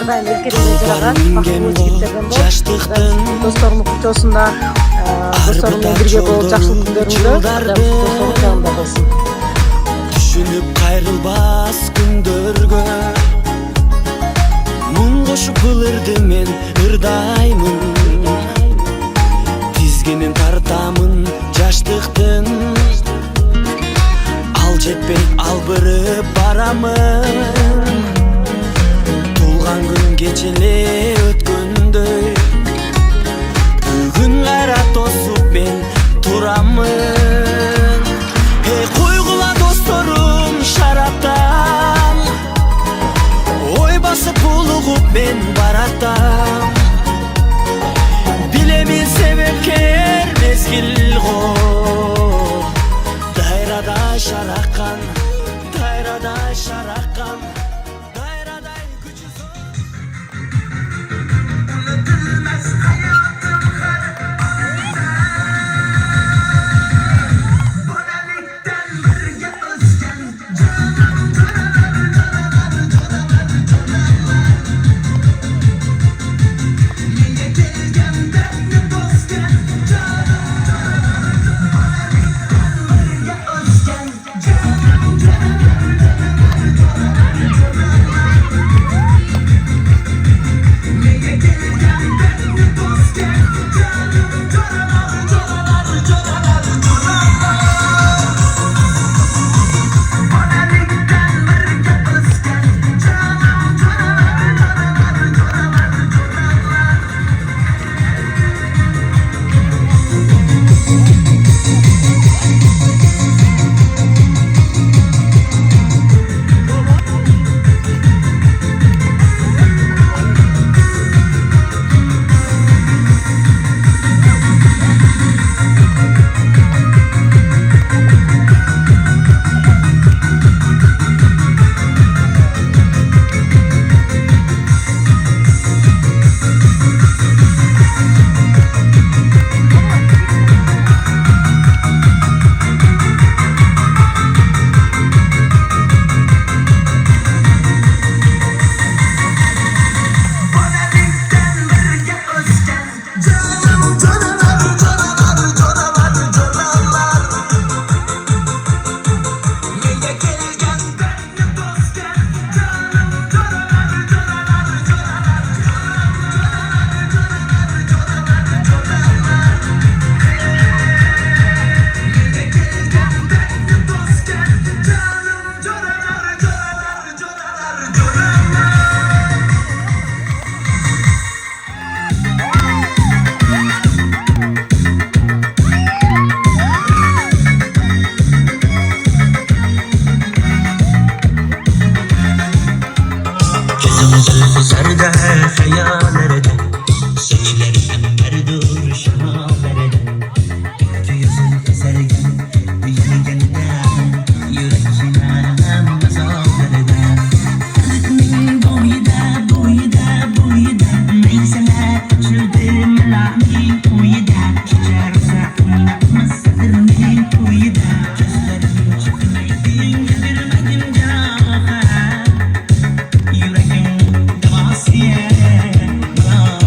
дайым эркелебей жараган бактылуу жигиттерден болуп досторумдун кучоосунда досторум менен бирге болуп жакшылык күндөрүңдө досторум жанында болсун. Түшүнүп кайрылбас күндөргө муң кошуп ылырды мен ырдаймын, тизгинин тартамын жаштыктын, ал жетпей албырып барамын. Тулган күн кечеле өткөндөй бүгүн кайра тосуп мен турамын. Койгула досторум шараптан, ой басып булугуп мен баратам. Билемин себепкер мезгил го, дайрадай шараккан, дайрадай шараккан. Sarda hayallerden, saçları ember duruşuna vereden, yüzün esergen, yüzünden, yüreğine mazallerden. Kızıkmin boyda, neyseler açıldı melami boyda, şişerse unutmaz sırrını boyda, gözlerim çıkmayın bilmedim caha, yüreğim. Yeah.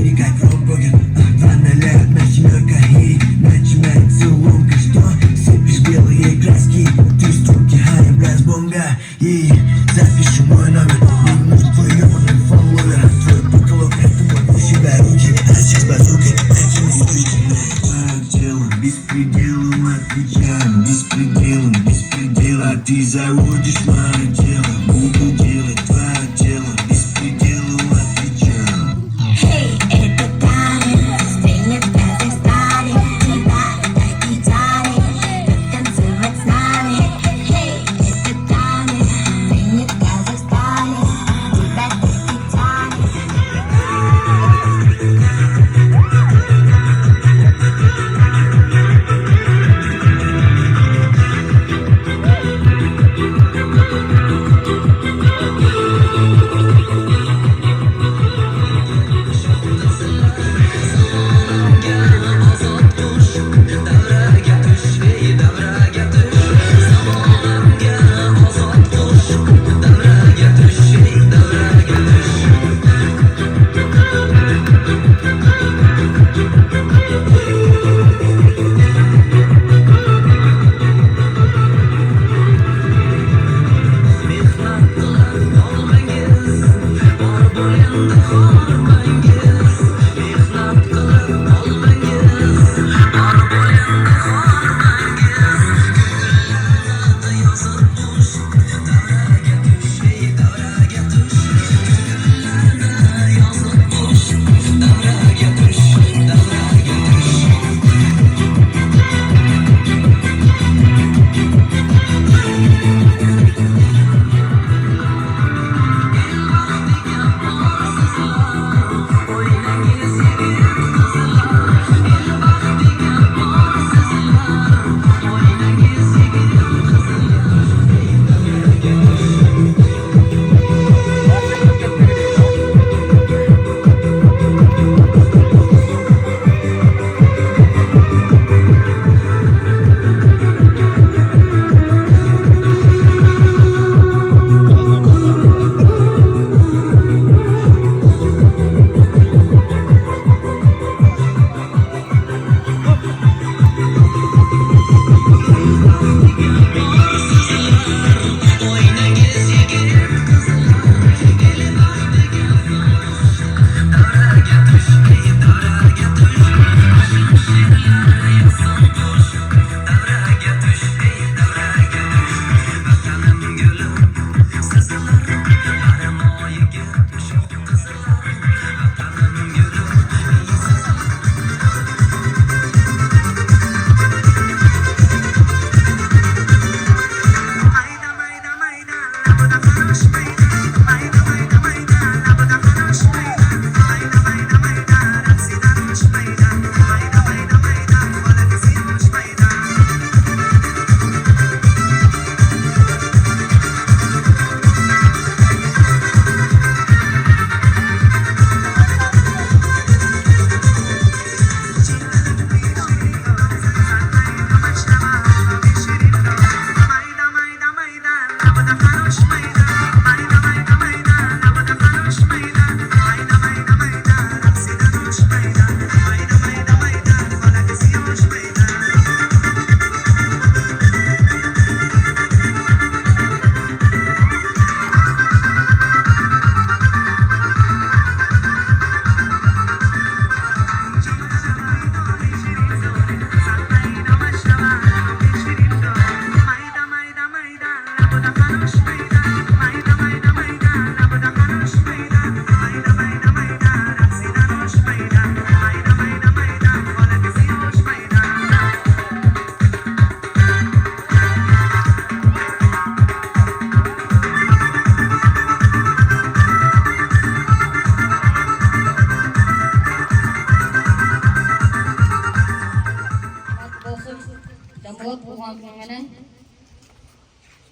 Nikaj propagand Ванная начинка хит Начинает целунка Что сыпешь белые краски Ты струки Ханя Брас Бонга И запиши мой номер Мне нужен твой ебаный фолловер Твой потолок это мой для себя руки А сейчас базукой это не стучки Так делом, беспределом отвечаем Беспределом, беспредел А ты заводишь мое дело Буду делать твое дело Беспределом отвечаем Hey, это Таня, стрельнет каждый старый Тебя так и тянет, танцевать с нами Hey, это Таня, стрельнет каждый старый Тебя так и тянет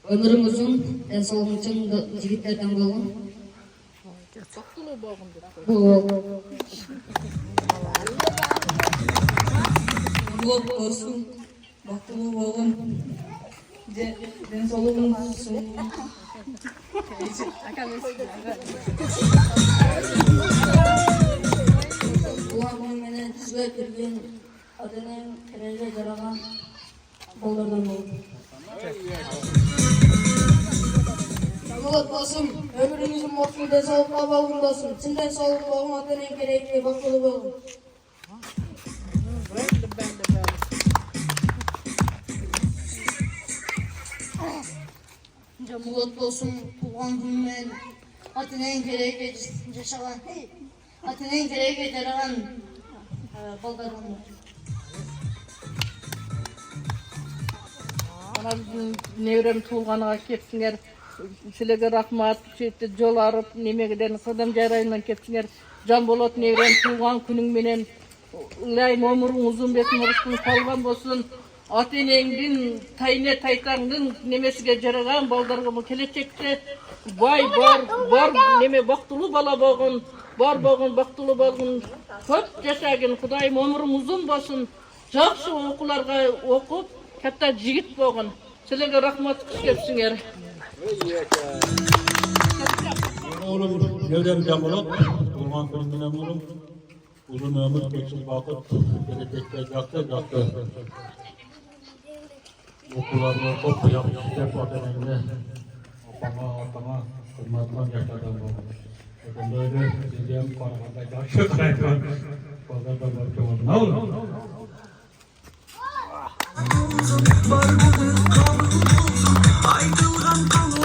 Ömrüm uzun, sağlığım için jigitlerden bolun. Bu olsun, baktığımı bolun. Sağlığım olsun. Sizler kirgen adının kerege jaragan bollardan boldu. Sağlık olsun, ömrünüzün mutlu da sağlıkla bağlı olsun. Sizden sağlıklı olun, adının gerekli bakılı olun. Mutlu olsun, tuğan günmen, adının gerekli yaşagan, adının gerekli jaragan bollardan boldu. Ana bizim nevrem tuğulğanıga kepsiňer. Silerge rahmat, şeýle jol aryp nemegeden Sadam jarayından kepsiňer. Jan Bolat nevrem tuğan günüň menen Ilayym ömrüň uzun betin uruskuň kalban bolsun. Ata-eneňdin, taýne taýtaňdyn nemesige jaragan baldarga kelekçekde bay bar neme baktılı bala bolgun, bar bolgun baktılı bolgun. Köp yaşagin Hudaýym ömrüň uzun bolsun. Jakşy okularga okup hatta jigit bolgun. Silerge rahmat kepsiňer. Oğlum Nevzat Jan Bolat, Kurban Kırmızı'nın oğlum. Uzun ömür, geçim vakit, gelecekte yaktı. Okullarını çok yapmış, hep adeninde. Atama, kırmızıdan yaşadan oldu. Bakın böyle sizden paramada yaşlı kaydı. Pazarda bakıyor. Ne olur? Aydılgan kalın